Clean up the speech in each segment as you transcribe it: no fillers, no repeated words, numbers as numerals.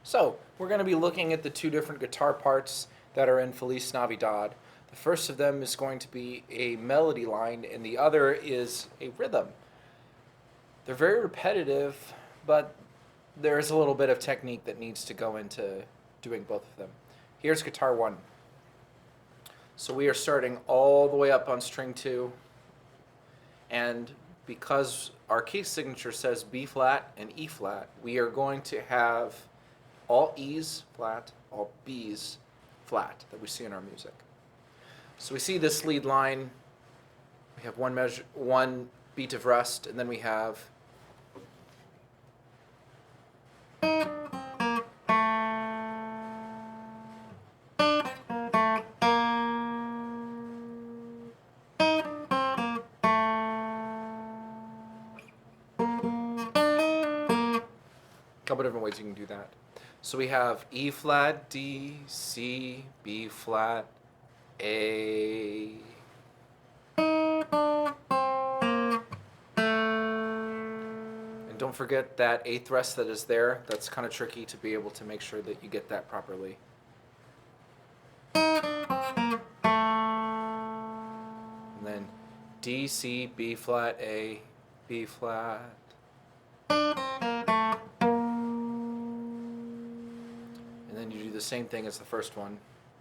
So, we're going to be looking at the two different guitar parts that are in Feliz Navidad. The first of them is going to be a melody line, and the other is a rhythm. They're very repetitive, but there's a little bit of technique that needs to go into doing both of them. Here's guitar 1. So we are starting all the way up on string 2, and because our key signature says B flat and E flat, we are going to have all E's flat, all B's flat that we see in our music. So we see this lead line, we have one beat of rest, and then we have a couple different ways you can do that. So we have E flat, D, C, B flat, A. And don't forget that eighth rest that is there. That's kind of tricky to be able to make sure that you get that properly. And then D, C, B flat, A, B flat. And then you do the same thing as the first one.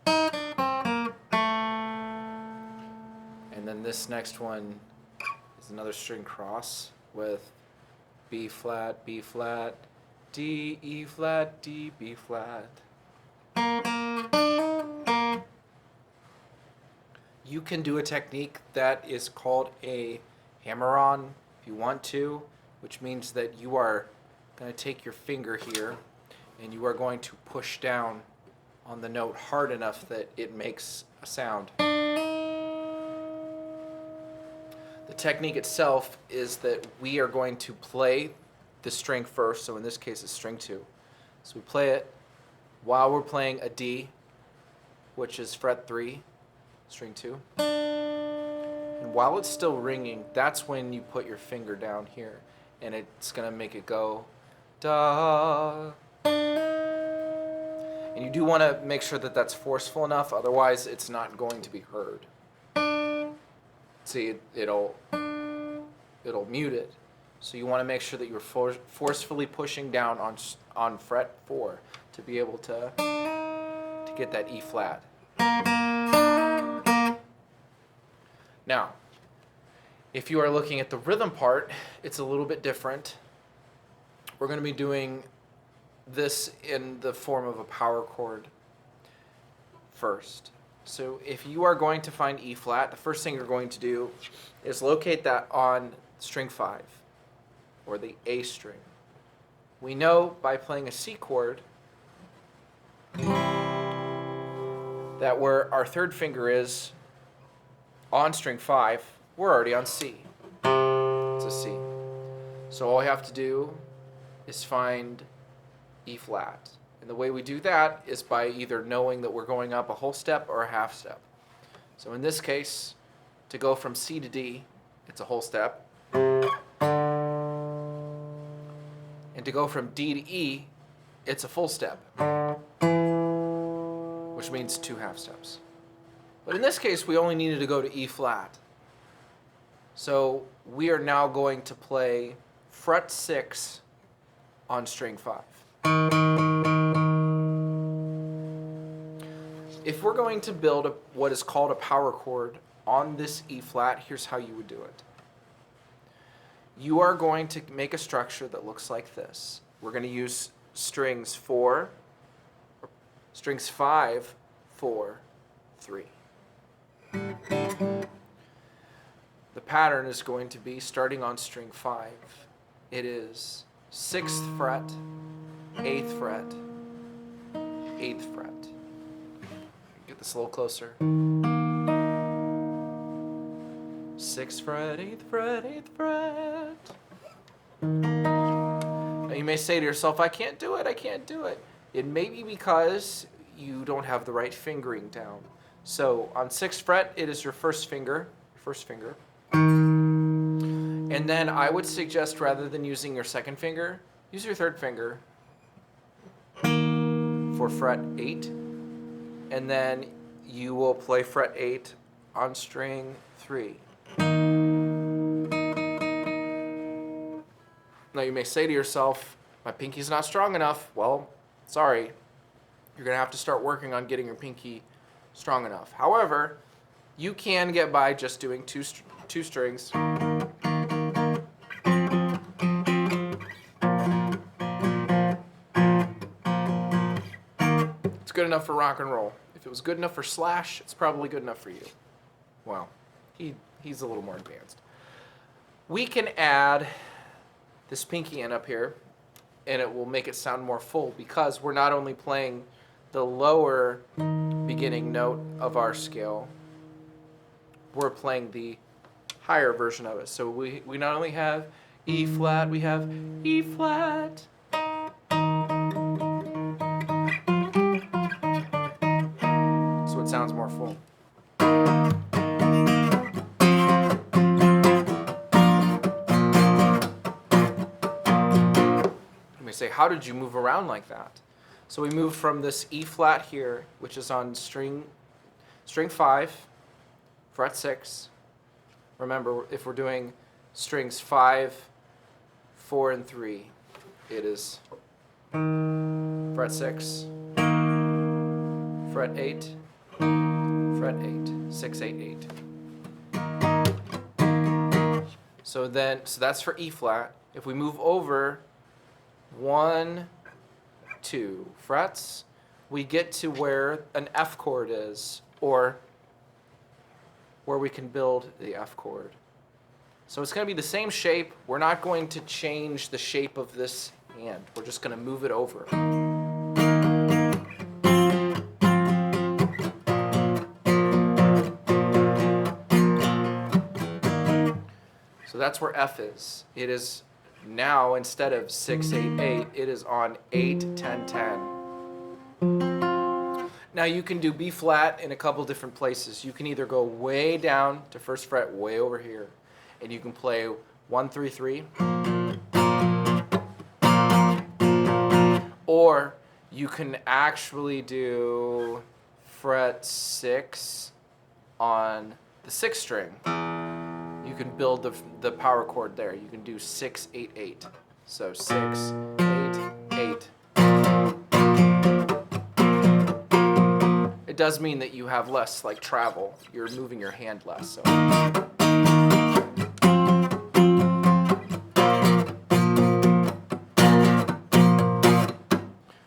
And then this next one is another string cross with B flat, D, E flat, D, B flat. You can do a technique that is called a hammer-on if you want to, which means that you are going to take your finger here and you are going to push down on the note hard enough that it makes a sound. The technique itself is that we are going to play the string first, so in this case it's string 2. So we play it while we're playing a D, which is fret 3, string 2. And while it's still ringing, that's when you put your finger down here, and it's going to make it go da. And you do want to make sure that that's forceful enough, otherwise it's not going to be heard. See, it'll mute it. So you want to make sure that you're forcefully pushing down on fret 4 to be able to get that E flat. Now, if you are looking at the rhythm part, it's a little bit different. We're going to be doing this in the form of a power chord first. So if you are going to find E flat, the first thing you're going to do is locate that on string 5, or the A string. We know by playing a C chord that where our third finger is on string 5, we're already on C. It's a C. So all we have to do is find E flat. And the way we do that is by either knowing that we're going up a whole step or a half step. So in this case, to go from C to D, it's a whole step. And to go from D to E, it's a full step, which means 2 half steps. But in this case, we only needed to go to E flat. So we are now going to play fret 6 on string 5. If we're going to build what is called a power chord on this E flat, here's how you would do it. You are going to make a structure that looks like this. We're going to use strings 5, 4, 3. The pattern is going to be starting on string 5. It is 6th fret, 8th fret, 8th fret. Get this a little closer. 6th fret, 8th fret, 8th fret. Now you may say to yourself, I can't do it. It may be because you don't have the right fingering down. So on 6th fret, it is your first finger. And then I would suggest, rather than using your second finger, use your third finger. And for fret 8, and then you will play fret 8 on string 3. Now you may say to yourself, my pinky's not strong enough. Well, sorry. You're going to have to start working on getting your pinky strong enough. However, you can get by just doing two strings. It's good enough for rock and roll. If it was good enough for Slash, it's probably good enough for you. Well, he's a little more advanced. We can add this pinky in up here, and it will make it sound more full because we're not only playing the lower beginning note of our scale, we're playing the higher version of it. So we not only have E flat, we have E flat. So it sounds more full. Say, how did you move around like that? So we moved from this E flat here, which is on string 5, fret 6. Remember, if we're doing strings 5, 4, and 3, it is fret 6, fret 8, fret 8, 6, 8, 8. So that's for E flat. If we move over 1, 2 frets, we get to where an F chord is, or where we can build the F chord. So it's going to be the same shape. We're not going to change the shape of this hand. We're just going to move it over. So that's where F is. It is now, instead of 6, 8, 8, it is on 8, 10, 10. Now you can do B flat in a couple different places. You can either go way down to first fret, way over here, and you can play 1, 3, 3. Or you can actually do fret 6 on the 6th string. You can build the power chord there. You can do 6, 8, 8. So 6, 8, 8. It does mean that you have less like travel. You're moving your hand less. So.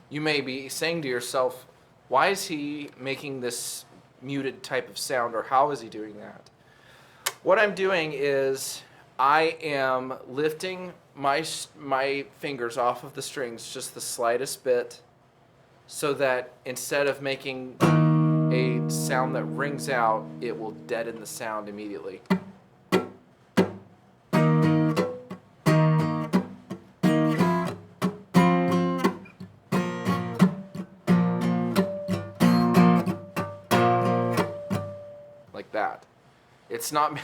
You may be saying to yourself, why is he making this muted type of sound, or how is he doing that? What I'm doing is I am lifting my fingers off of the strings just the slightest bit, so that instead of making a sound that rings out, it will deaden the sound immediately. Like that. It's not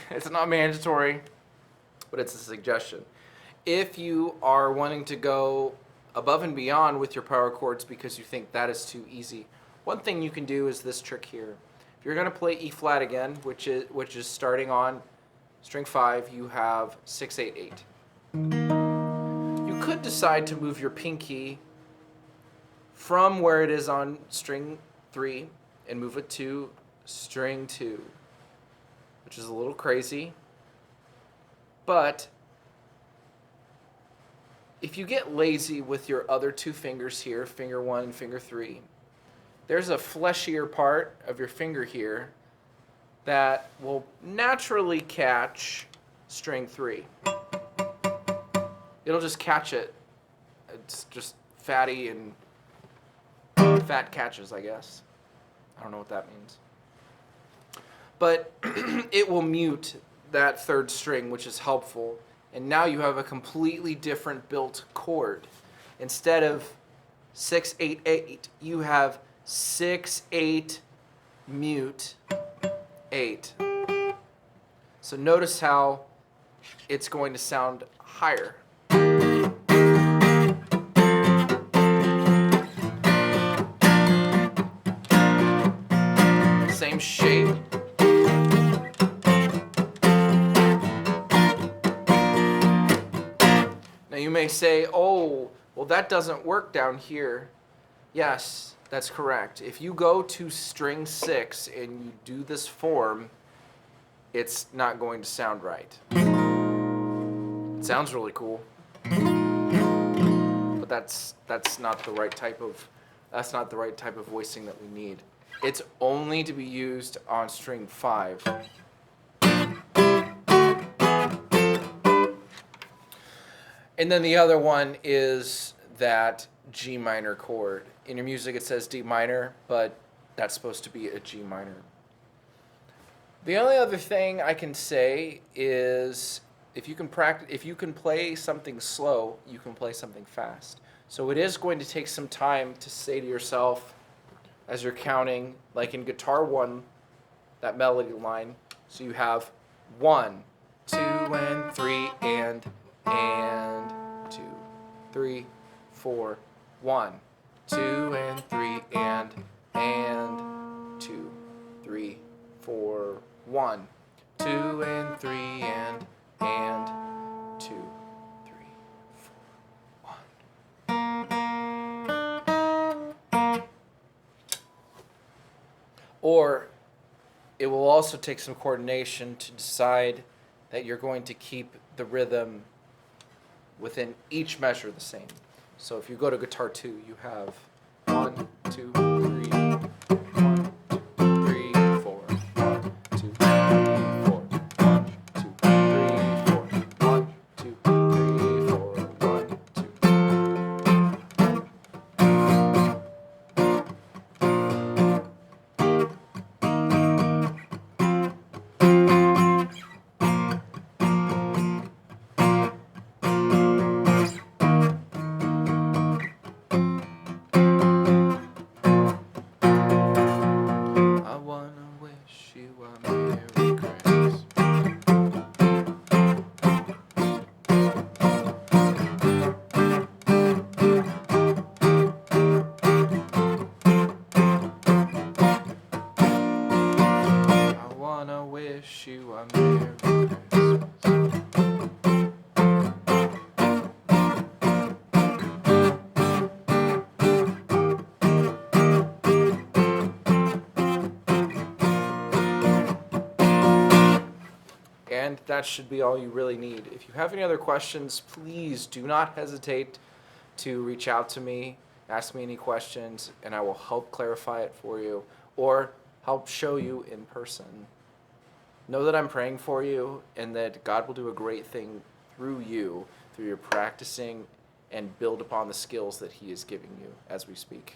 mandatory, but it's a suggestion. If you are wanting to go above and beyond with your power chords because you think that is too easy, one thing you can do is this trick here. If you're going to play E flat again, which is starting on string 5, you have 6, 8, 8. You could decide to move your pinky from where it is on string 3 and move it to string 2. Which is a little crazy, but if you get lazy with your other 2 fingers here, finger 1 and finger 3, there's a fleshier part of your finger here that will naturally catch string 3. It'll just catch it. It's just fatty and fat catches, I guess. I don't know what that means. But it will mute that 3rd string, which is helpful. And now you have a completely different built chord. Instead of 6, 8, 8, you have 6, 8, mute, 8. So notice how it's going to sound higher. say, oh, well, that doesn't work down here. Yes, that's correct. If you go to string 6 and you do this form, it's not going to sound right. It sounds really cool, but that's not the right type of voicing that we need. It's only to be used on string 5. And then the other one is that G minor chord. In your music it says D minor, but that's supposed to be a G minor. The only other thing I can say is if you can play something slow, you can play something fast. So it is going to take some time to say to yourself as you're counting, like in guitar 1, that melody line. So you have 1, 2, and 3, and 2, 3, 4, 1, 2, and 3, and 2, 3, 4, 1, 2, and 3, and 2, 3, 4, 1. Or it will also take some coordination to decide that you're going to keep the rhythm within each measure the same. So if you go to guitar 2, you have 1, 2, 3, 1, 2, 3, 4, 1, 2, 3, 4, 1, 2, 3, 4, 1, 2, 3, 4, 1, I wanna wish you a Merry Christmas. I wanna wish you a Merry Christmas. And that should be all you really need. If you have any other questions, please do not hesitate to reach out to me, ask me any questions, and I will help clarify it for you or help show you in person. Know that I'm praying for you and that God will do a great thing through you, through your practicing and build upon the skills that He is giving you as we speak.